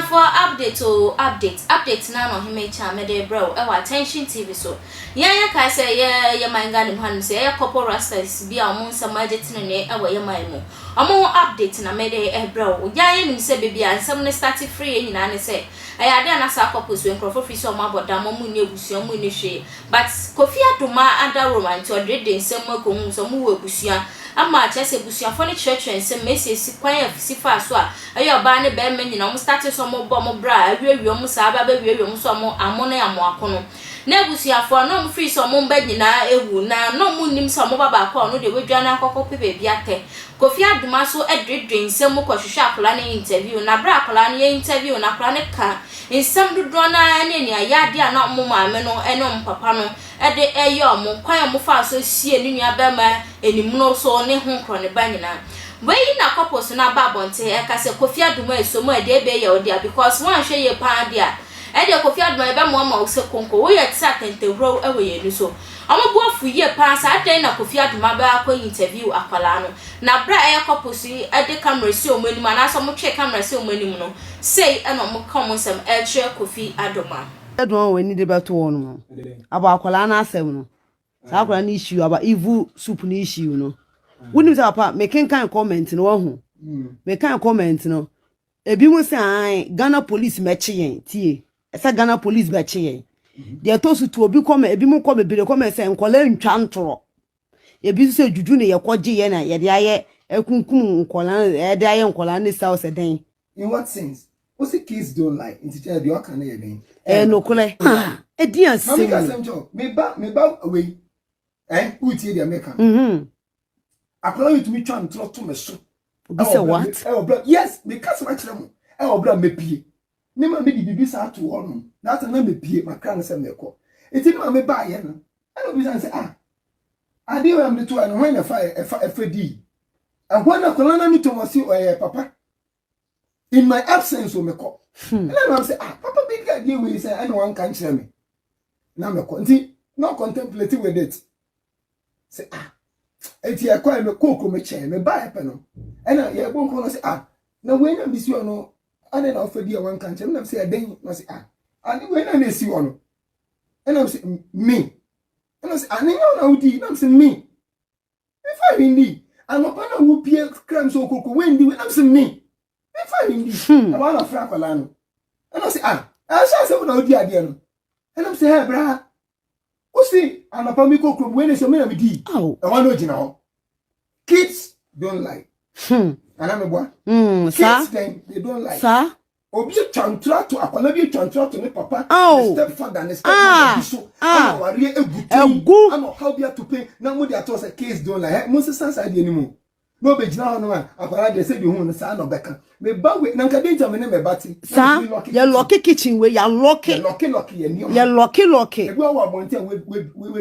Time for update now on him chamede bro attention TV so yeah ka say yeah man ga dem say yeah couple rastas be amon some editing ne e ya man mu omo update na mede bro yeah nim say baby ansem ne start free nyina ne say aya de na sa couple so enkrofo free so maboda mo mu ne ebusuan mu ne hwe but Kofi Adoma ada romance or de nsem ko hu so mu ebusuan ama chese ebusuafo ne church nsem mesesi kwan afisifa so a ayo ba ne be men nyina mo start so mo bo mo bra awiawi mo sa ba awiawi mo so mo amono ya mo akono na ebusuafo no mo free so mo mba nyina ewu na no mo nim so mo baba akọ no de wedwa na akọkọ pepe bia te Kofi Adoma so edredre nsem ko hwehwe akola ne interview na bra akola ne interview na akola ne ka nsem dodo na ne ne ayade a na mo maame no ene mo papa no ede eyo mo kwan mo fa so sie ne nua ba ma enimno so ne ho kro ne ba nyina wey na couples na ba bonte e ka se Kofi Adoma esomo ede ebe ya odia because one hwe ye pa dia e de Kofi Adoma ebe mo ma o se konko we ye tsa tentewro ewe ye ni so omo bo afu ye pa sa den na Kofi Adoma ba akọ interview akwala no na bra e couples e de camera si o mani ma na so mo twe camera si o mani mu no say e no mo come some e twe Kofi Adoma Edwon we ni de beto won aba akwala na asem no sa akwala na issue aba evil soup na issue no woni say papa me kan comment no ho me kan comment no ebi mu say Ghana police meche yen tie esa Ghana police beche yen de to su to obi come ebi mu come bere come say nkola ntwa ntoro ebi say juju ne yekoje yen na ye de aye ekunkum nkola ye de aye nkola ne south den. In what sense? What's the kids don't like? In teacher, the work can again. No kule. Dear Mami ka sem job. Me ba away. Who tie the American? Akolo you to me try to me so. Obi say what? Yes, because my children. Bra me pie. Me ma me di bibi sa to on. That na me pie my clan say me ko. Eti ma me ba ye no. I no be say I dey am the two and when FD. And when akolo na me to mo si papa. In my absence, we call. And I say, Papa, big idea we say, I know one can't share me. Now, me continue, not contemplating with it. Say, it's here, quite a cocoa, me chair, me buy a penal. And I won't call say, no, when I miss you, no, I don't offer dear one can't share. Say, I didn't, I say, and when I miss you, no. And I'm saying, me. And I say, I know, and I'm saying, me. If I indeed, I'm a partner who Pierre cramps so cocoa, when I'm saying, me. Fine indeed. I want to frack alano. And I say, I shall say, no, dear, dear. And I'm saying, hey, brah. What's the anatomical club when it's a minute with oh, I want to know. Kids don't like. And I'm a boy. Kids, then they don't like. Sir? Obi chantra to akolabi chantra to me papa. Oh, stepfather and stepmother. So I'm not how be to pay. Now, what they are told, kids don't like. Most sense idea anymore. No be jina no man akwara de say bi hu no sa no beka me ba we na nka danger me ne me bati sa ya lock kitchen we ya lock ya ni ya lock e bi wa bonten we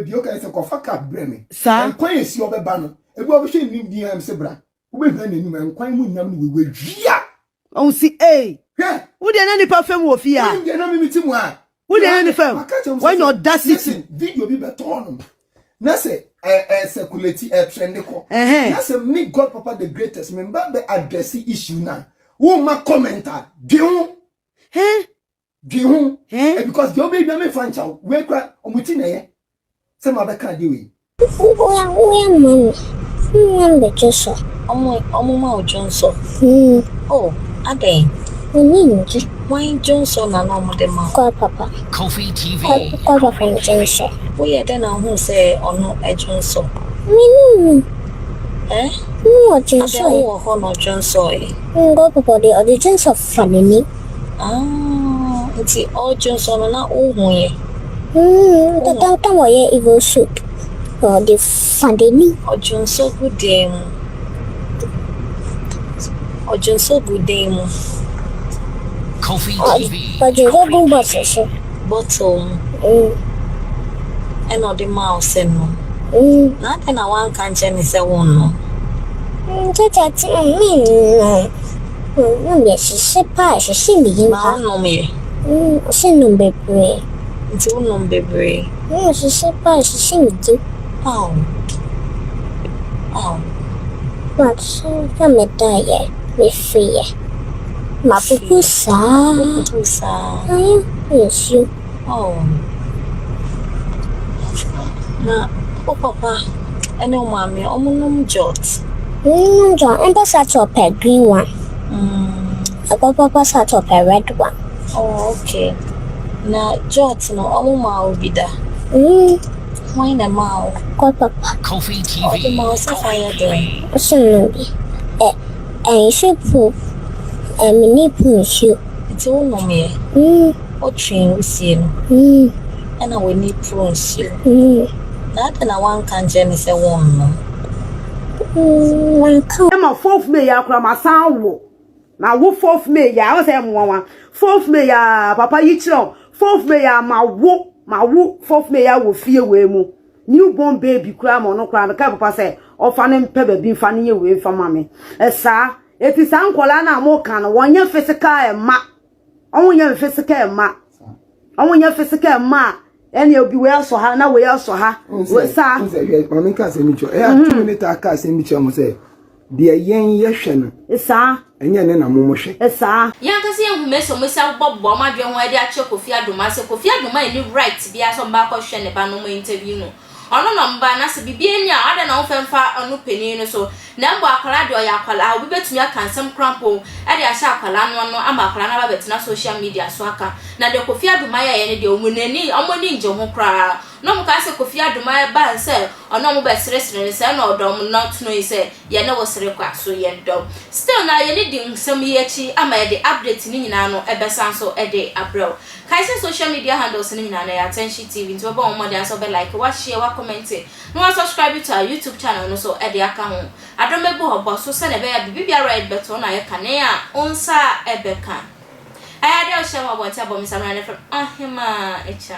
bi o ka say ko faka bre me sa nkwan esi obeba no e bi o be hwe ni di am se bra wo be hwe na ni nkwan mu nyam no we dwia on si wo de na ni pa fam wo fi a wo de na mi ti mu a wo de na ni fam when your audacity video bi beto no na say circulate trend ko na say me God papa the greatest me ba be address issue na wo ma commenter gihun because you be me fancha we kwa omuti na ye say ma be ka dey we the Joshua omo ma Johnson oh ade why Johnson na no mo de ma call papa Kofi TV call papa Johnson we then who say ono Johnson me no Johnson who no Johnson go papa the Johnson family it's all Johnson na ohun ye that wa ye evil soup or the family Johnson good dem Johnson good dem Kofi TV. But you go go bottle. And all the mouse and no. Nothing I want can't change the one no. Yes, she pie, she me. No me. She no baby. It's all no baby. She pie, she me. Oh. But so come die, we free. Mapupusa. Yes, you. Oh. Na, papa, and no mammy, jot. John, and sat up a green one. I got papa sat up a red one. Oh, okay. Na, jot, no, will be there. Why na mao? Got papa. Kofi The mouse TV. fire there. So, and she put a mini push you. It's all no me. O train we see no. And I will need prawns you. Not and I want can Jenny say one no. One count. Emma 4th May ya kura ma san wo. Na wo 4th May ya o say mo 4th May ya papa yi chiro. 4th May ya ma wo 4th May ya wo fie we mu. Newborn baby kura mo no kura me ka papa say o fa ne mpe baby fa ne ye we fa ma me. Esa eti san kola na mo kan wonye physical ma. Onye physical ma. Onye physical ma. Any obi we also ha na we also ha. Sa mama ka se mi cho. 2 minutes aka se mi cho mo say. De yen ye hwe no. Esa Enye ne na mo mo hwe. Esa Yankasi enhumeso mo sa bobbo ma dwen ho ade a che Kofi Adoma se Kofi Adoma ni right bia so mba ko hwe ne ba no mo interview no ono no mba na se bibie nya ade na wo femfa onu peni no so na mbo akwala de oya akwala obi betumi aka nsem crampo ade a sha akwala no ama akwala na ba betina social media so aka na de Kofi Adoma ya ye ne de omunani omoni nje ho kra no mo ka se Kofi Adoma ba se ono mo be sresre se na odom not no se ye ne wo sere kwa so ye dom still na ye ne di nsem ye chi ama ye de update ni nyina no ebesan so e de abrew kaise social media handles ni nyina na ya Attention TV nti oba omo de aso be like wa share wa comment no wa subscribe to our YouTube channel no so e de aka ho adomegu hobo so se ne be ya bibia right beto na ye kane a onsa ebeka aya de o shema bonta bom samra ne from ahima echa